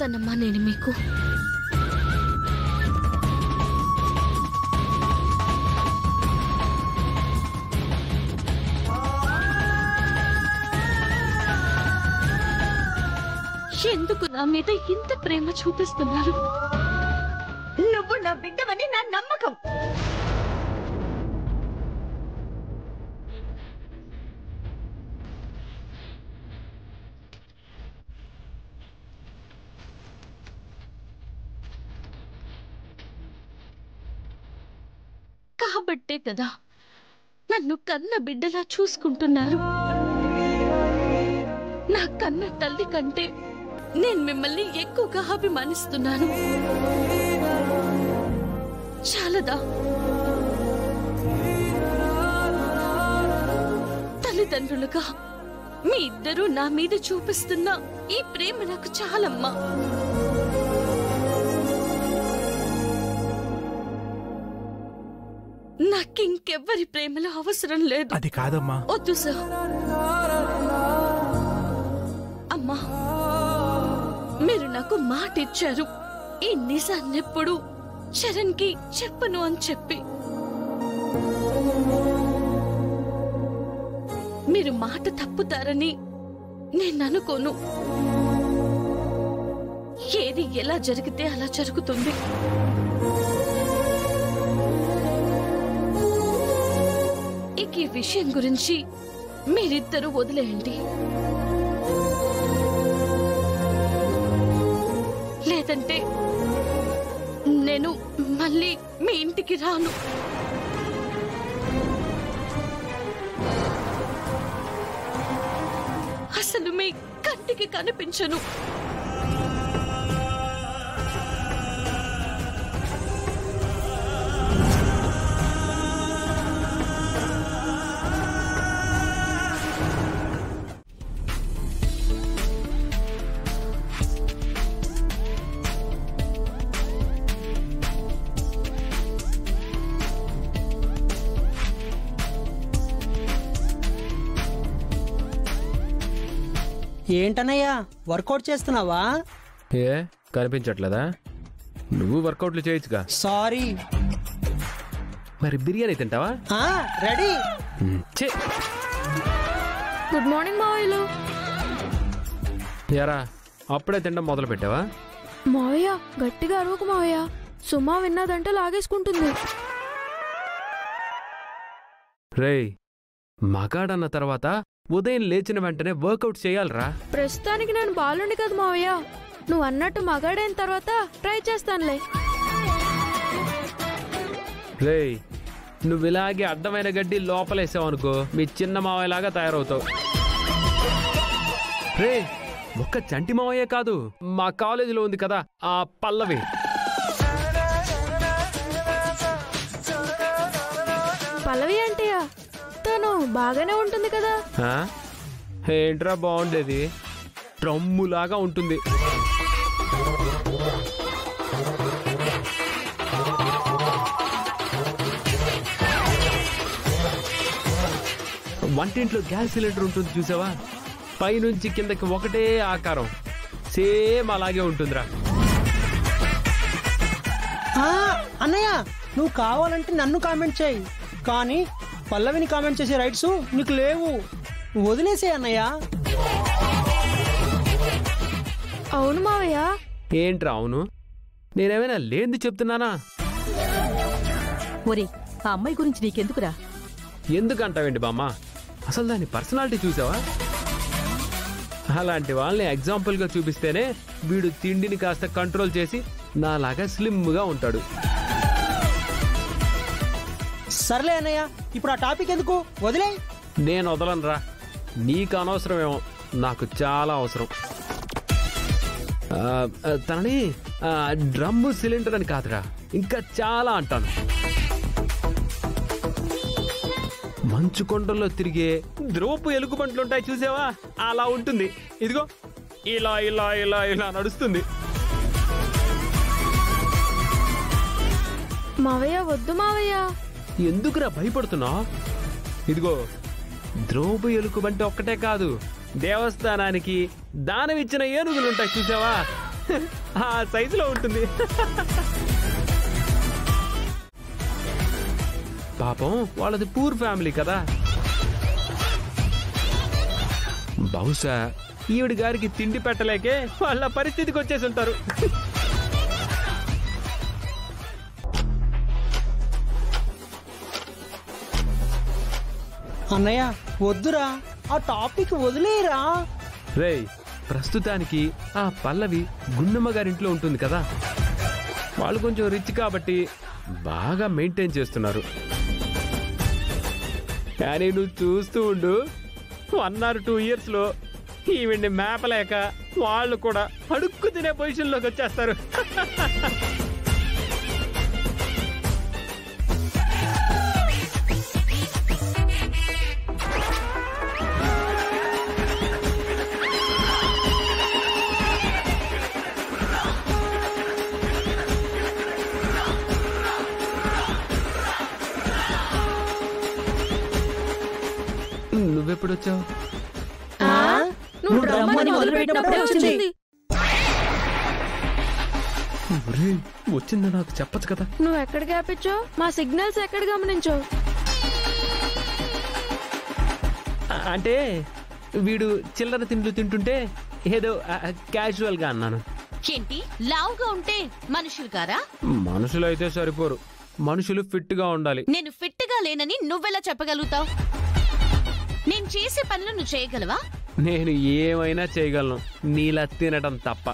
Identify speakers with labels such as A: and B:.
A: చేస్తానమ్మా నేను మీకు. ఎందుకు నా మీద ఇంత ప్రేమ చూపిస్తున్నారు?
B: నువ్వు నా బిడ్డవని నా నమ్మకం.
A: కాబట్టే కదా నన్ను కన్న బిడ్డలా చూసుకుంటున్నారు. నా కన్న తల్లి కంటే నేను మిమ్మల్ని ఎక్కువగా అభిమానిస్తున్నాను. చాలదా? తల్లిదండ్రులుగా మీ ఇద్దరూ నా మీద చూపిస్తున్న ఈ ప్రేమ నాకు చాలమ్మా. నాకింకెవ్వరి ప్రేమలో అవసరం లేదు.
C: అది కాదమ్మా.
A: వద్దు సార్. అమ్మా, మీరు నాకు మాట ఇచ్చారు ఈ నిజాన్నెప్పుడు చరణ్ కి చెప్పను అని చెప్పి. మీరు మాట తప్పుతారని నేను అనుకోను. ఏది ఎలా జరిగితే అలా జరుగుతుంది. ఇక ఈ విషయం గురించి మీరిద్దరూ వదిలేయండి. లేదంటే నేను మళ్ళీ మీ ఇంటికి రాను. అసలు మీ కంటికి కనిపించను.
D: ఏంటన్నయ్యా వర్కౌట్ చేస్తున్నావా?
E: ఏ కనిపించట్లేదా? నువ్వు వర్కౌట్లు చేయొచ్చుగా.
D: సారీ.
E: మరి బిర్యానీ తింటావా?
D: రెడీ.
A: గుడ్ మార్నింగ్ మావయ్యలు.
E: యారా అప్పుడే తినడం మొదలు పెట్టావా?
A: మావయ్య గట్టిగా అరవకు మావయ్య, సుమా విన్నదంటే లాగేసుకుంటుంది.
E: రేయ్, మగాడన్న తర్వాత ఉదయం లేచిన వెంటనే వర్కౌట్ చేయాలరా.
A: ప్రస్తుతానికి నేను బాలుండి కదా మావయ్య, నువ్వు అన్నట్టు మగాడైన తర్వాత ట్రై చేస్తానులే.
E: రేయ్, నువ్వు ఇలాగే అడ్డమైన గడ్డి లోపలేసావు అనుకో మీ చిన్న మావయ్యలాగా తయారవుతావు. రే, ఒక్క చంటి మావయ్యే కాదు, మా కాలేజీలో ఉంది కదా ఆ పల్లవి.
A: పల్లవి అంటే తను బాగానే ఉంటుంది కదా.
E: ఏంట్రా బాగుండేది? డ్రమ్ములాగా ఉంటుంది. వంటింట్లో గ్యాస్ సిలిండర్ ఉంటుంది చూసావా, పైనుంచి కిందకి ఒకటే ఆకారం, సేమ్ అలాగే ఉంటుందిరా.
D: అన్నయ్య, నువ్వు కావాలంటే నన్ను కామెంట్ చేయి, కానీ పల్లవిని కామెంట్ చేసే రైట్స్ నీకు లేవు. వదిలేసే అన్నయ్య.
A: అవును మావయ్య.
E: ఏంట్రా అవును? నేనేమైనా లేంది చెప్తున్నానా?
B: ఒరే, ఆ అమ్మాయి గురించి నీకెందుకురా?
E: ఎందుకంటావేంటి బామ్మ? అసలు దాని పర్సనాలిటీ చూసావా? అలాంటి వాళ్ళని ఎగ్జాంపుల్గా చూపిస్తేనే వీడు తిండిని కాస్త కంట్రోల్ చేసి నాలాగా స్లిమ్గా ఉంటాడు.
D: సర్లే అన్నయ్య, ఇప్పుడు ఆ టాపిక్ ఎందుకు, వదిలే.
E: నేను వదలనురా, నీకు అనవసరమేమో, నాకు చాలా అవసరం. తనని డ్రమ్ము సిలిండర్ అని కాదురా, ఇంకా చాలా అంటాను. మంచు కొండల్లో తిరిగే ద్రోపు ఎలుగుబంట్లుంటాయి చూసావా, అలా ఉంటుంది. ఇదిగో ఇలా ఇలా ఇలా ఇలా నడుస్తుంది.
A: మావయ్య వద్దు మావయ్య.
E: ఎందుకురా భయపడుతున్నావు? ఇదిగో ద్రోపు ఎలుగుబంటి ఒక్కటే కాదు, దేవస్థానానికి దానమిచ్చిన ఏనుగులుంటాయి చూసావా, ఆ సైజులో ఉంటుంది. పాపం వాళ్ళది పూర్ ఫ్యామిలీ కదా. బహుశా ఈవిడి గారికి తిండి పెట్టలేకే వాళ్ళ పరిస్థితికి వచ్చేసి ఉంటారు.
D: అన్నయ్య వద్దురా, ఆ టాపిక్ వదిలేరా.
E: రేయ్, ప్రస్తుతానికి ఆ పల్లవి గుండమ్మ గారింట్లో ఉంటుంది కదా. వాళ్ళు కొంచెం రిచ్ కాబట్టి బాగా మెయింటైన్ చేస్తున్నారు. కానీ నువ్వు చూస్తూ ఉండు, 1 or 2 years లో ఈవిడ్ని మేపలేక వాళ్ళు కూడా అడుక్కు తినే పొజిషన్లోకి వచ్చేస్తారు. నువ్వెప్పుడు వచ్చావు?
A: నువ్వు డ్రామాని మొదలుపెట్టినప్పుడే వచ్చింది.
E: వచ్చిందా నాకు చెప్పచ్చు కదా.
A: నువ్వు ఎక్కడ గ్యాపించావు? మా సిగ్నల్స్ ఎక్కడ గమనించావు?
E: అంటే వీడు చిల్లర తిండ్లు తింటుంటే ఏదో క్యాజువల్ గా అన్నాను.
B: ఏంటి లావుగా ఉంటే మనుషులు కారా?
E: మనుషులు అయితే సరిపోరు, మనుషులు ఫిట్ గా ఉండాలి.
B: నేను ఫిట్ గా లేనని నువ్వెలా చెప్పగలుగుతావు? నేను చేసే పనులు నువ్వు చేయగలవా?
E: నేను ఏమైనా చేయగలను, నీలా తినడం తప్ప.